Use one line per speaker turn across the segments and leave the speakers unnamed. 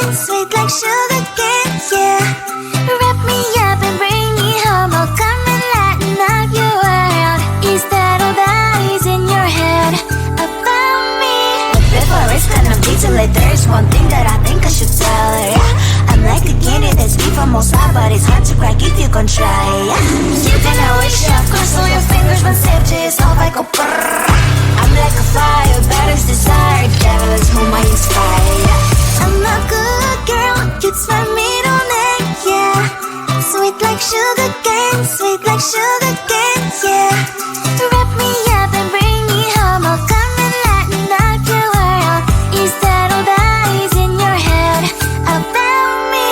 cane, sweet like sugar cane, yeah. Wrap me up and bring me home, I'll come and lighten up your world. Is that all that is in your head about me? But before it's gonna be too late, there's one thing that I think I should tell her, yeah. I'm like a candy that's deep from outside, but it's hard to crack if you can try, yeah. You can always shove, cross all your fingers when safety is off, I go brrrr. I'm like a fire, baddest desire, devil is whom I inspire, yeah. I'm a good girl, it's my middle name, yeah. Sweet like sugar cane, sweet like sugar cane, yeah. Wrap me up and bring me home, I'll come and lighten up your world. Is that all that is in your head about me?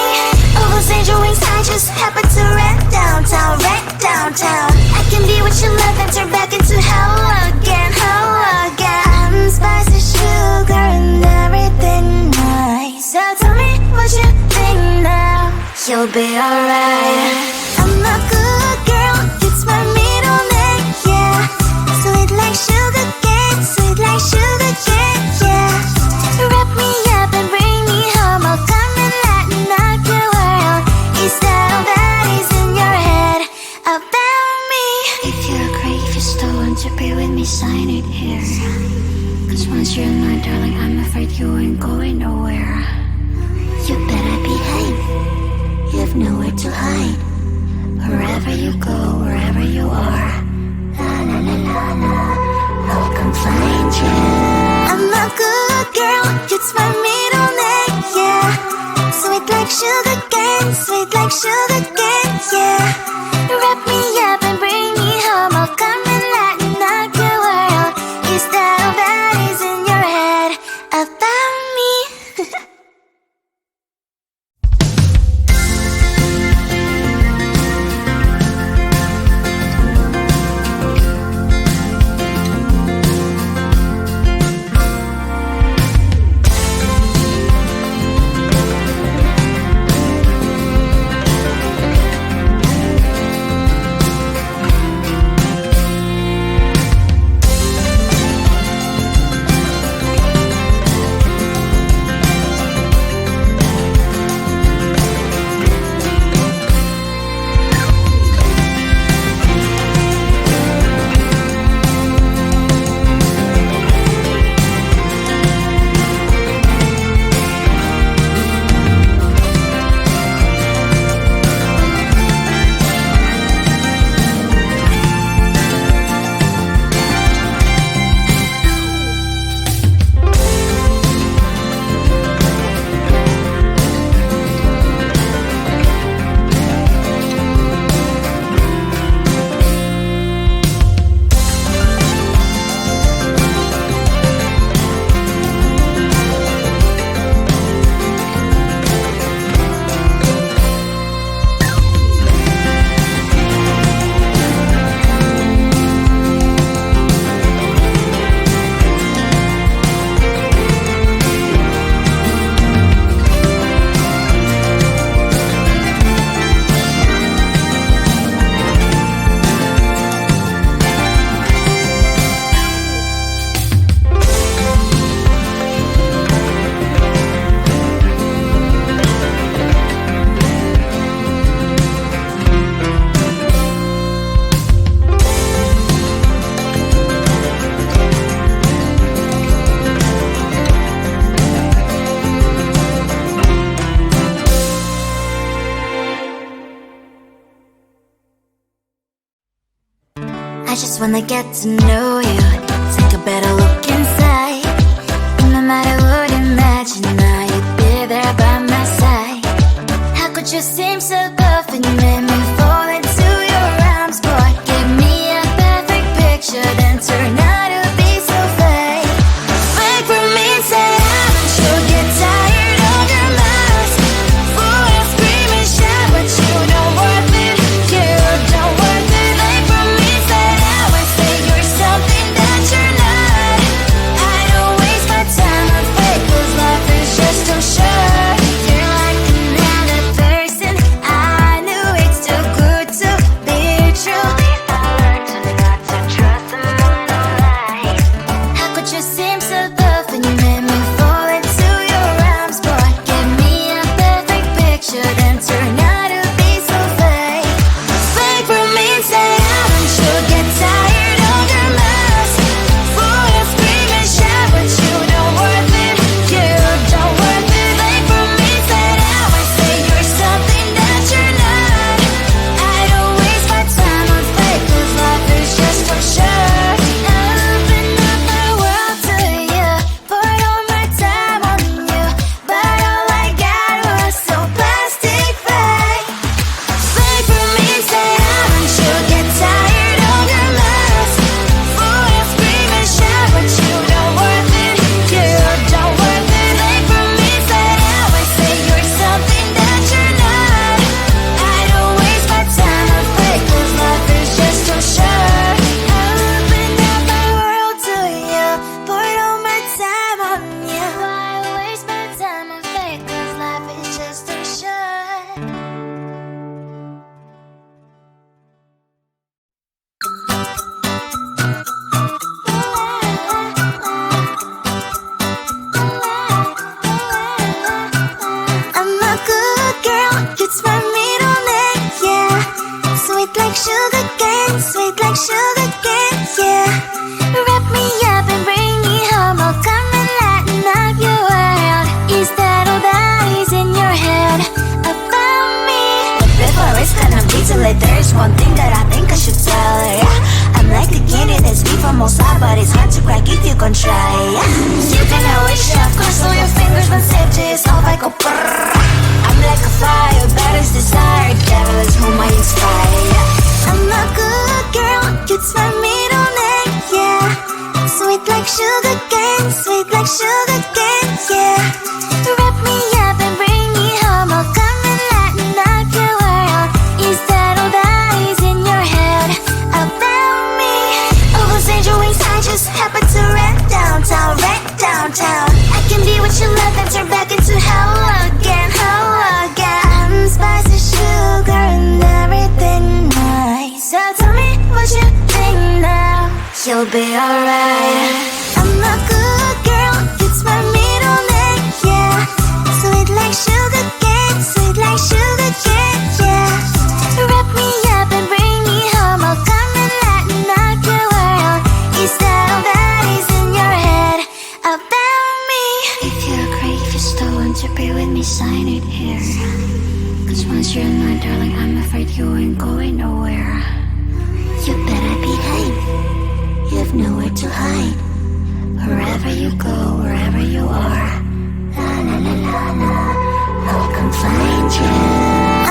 All those angel wings I just happen to rent downtown, rent downtown. I can be what you love and turn back into hell again, hell again. Spicy sugar and everything nice. So tell me what you think now. You'll be alright. I'm a good girl, it's my middle name, yeah. Sweet like sugar cane, sweet like sugar cane, yeah. Wrap me up and bring me home, I'll come and lighten up your world. Is that all that is in your head about me? If you agree, if you still want to be with me, sign it here. Cause once you're mine, darling, I'm afraid you ain't going nowhere. You better behave, you have nowhere to hide. Wherever you go, wherever you are, la la la la la, I'll come find you. I'm a good girl, it's my middle name, yeah. Sweet like sugar cane, sweet like sugar cane, yeah. Wrap me up and bring me home, I'll come and lighten up your world. Is that all that is in your head about me? I just wanna get to know you, take a better look inside. No matter what, imagine now you'd be there by my side. How could you seem so perfect, made me fall into your arms, boy? Give me a perfect picture, then turn out to be so fake. Fake for me, say haven't you get tired of your mouth? Full of scream and shout, but you don't worth it, you don't worth it. Fake for me, say I would say you're something that you're not. I don't waste my time on fake, 'cause life is just too short. You're like another person I there's one thing that I think I should tell her, yeah. I'm like the candy that's sweet from outside, but it's hard to crack if you can try, yeah. You can wish, of course, all your fingers when safety is off, I go brrrr. I'm like a fire, battles desire, devil is whom I inspire, yeah. I'm a good girl, it's my middle name, yeah. Sweet like sugar cane, sweet like sugar cane, yeah. Wrap me up and bring me home, I'll come and lighten up your world. Is that all that is in your head about me? All those angel wings I just happen to rent downtown, rent downtown. I can be what you love and turn back into hell again, hell again. Spicy sugar and everything nice. So tell me what you think now, you'll be alright. I'm a good girl, it's my middle name, yeah. Sweet like sugar cane, sweet like sugar cane, yeah. Wrap me up and bring me home, I'll come and lighten up your world. Is that all that is in your head about me? If you agree, if you still want to be with me, sign it here. Cause once you're mine, darling, I'm afraid you ain't going nowhere. You better behave, you have nowhere to hide. Wherever you go, wherever you are, la la la la la, I'll come find you.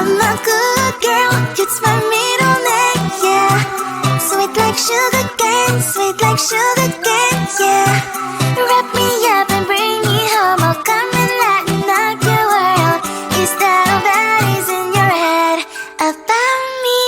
I'm a good girl, it's my middle name, yeah. Sweet like sugar cane, sweet like sugar cane, yeah. Wrap me up and bring me home, I'll come and lighten up your world. Is that all that is in your head about me?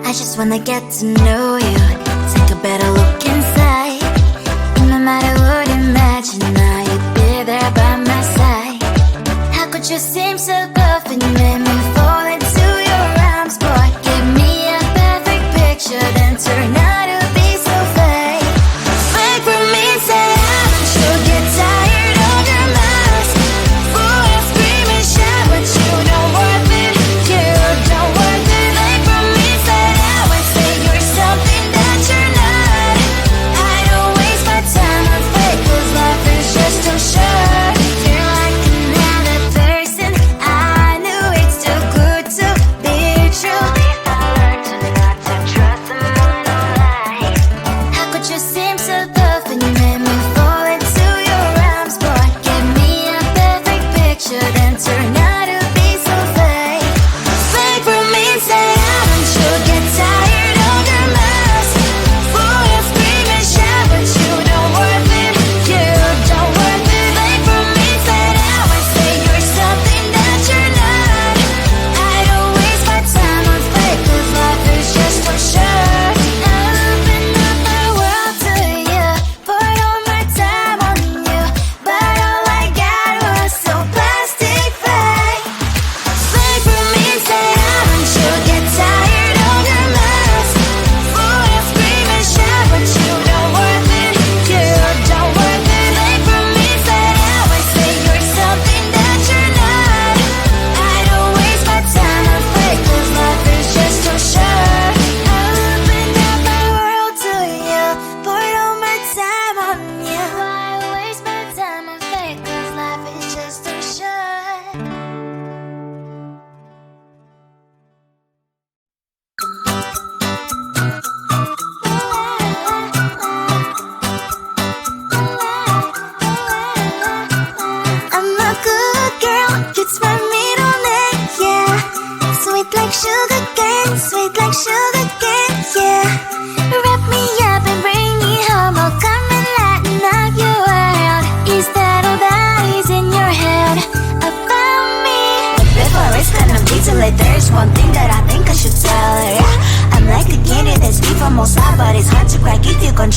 I just wanna get to know you, take a better look inside. And no matter what, imagine now you'd be there by my side. How could you seem so tough and you made me fall into your arms, boy? Give me a perfect picture, then turn out to be so fake. Fake for me, say you'll get tired of your mask. Full of scream and shout, but you don't worth it, you don't worth it. Fake for me, say you're something that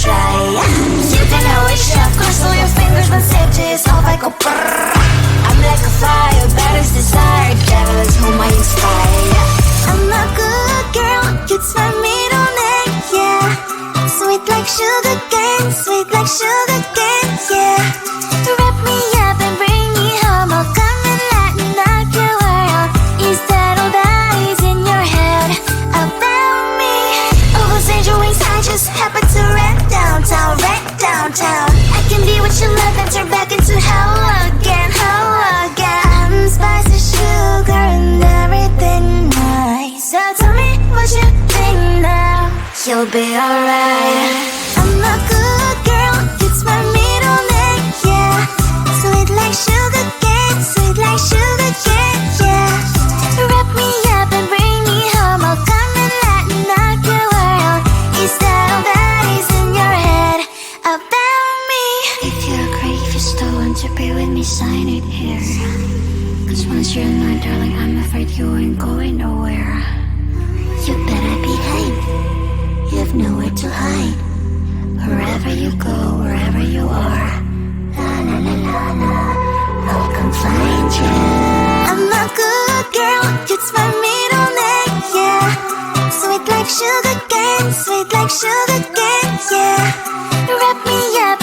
try. You can always chef, cross all your fingers, but safety is all like a brrr. I'm like a fire, batter's desire, devil is whom I inspire. I'm a good girl, it's my middle name, yeah. Sweet like sugar cane, sweet like sugar cane, yeah. Wrap me up and bring me home, I'll come and lighten up your world. Is that all that is in your head about me? Over angel wings, I just happen to rent downtown, I can be what you love and turn back into hell again, I'm spicy sugar and everything nice. So tell me what you think now, you'll be alright. I'm a good girl, it's my middle name, yeah. Sweet like sugar cane, sweet like sugar cane, yeah. Wrap me up and bring me home, I'll come and lighten up your world. Is that all that is in your head about me? If you agree, if you still want to be with me, sign it here. Cause once you're mine, darling, I'm afraid you ain't going nowhere. You better behave, you have nowhere to hide. Wherever you go, wherever you are, la la la la la, I'll come find you. I'm a good girl, it's my middle name, yeah. Sweet like sugar cane, sweet like sugar cane, yeah. Wrap me up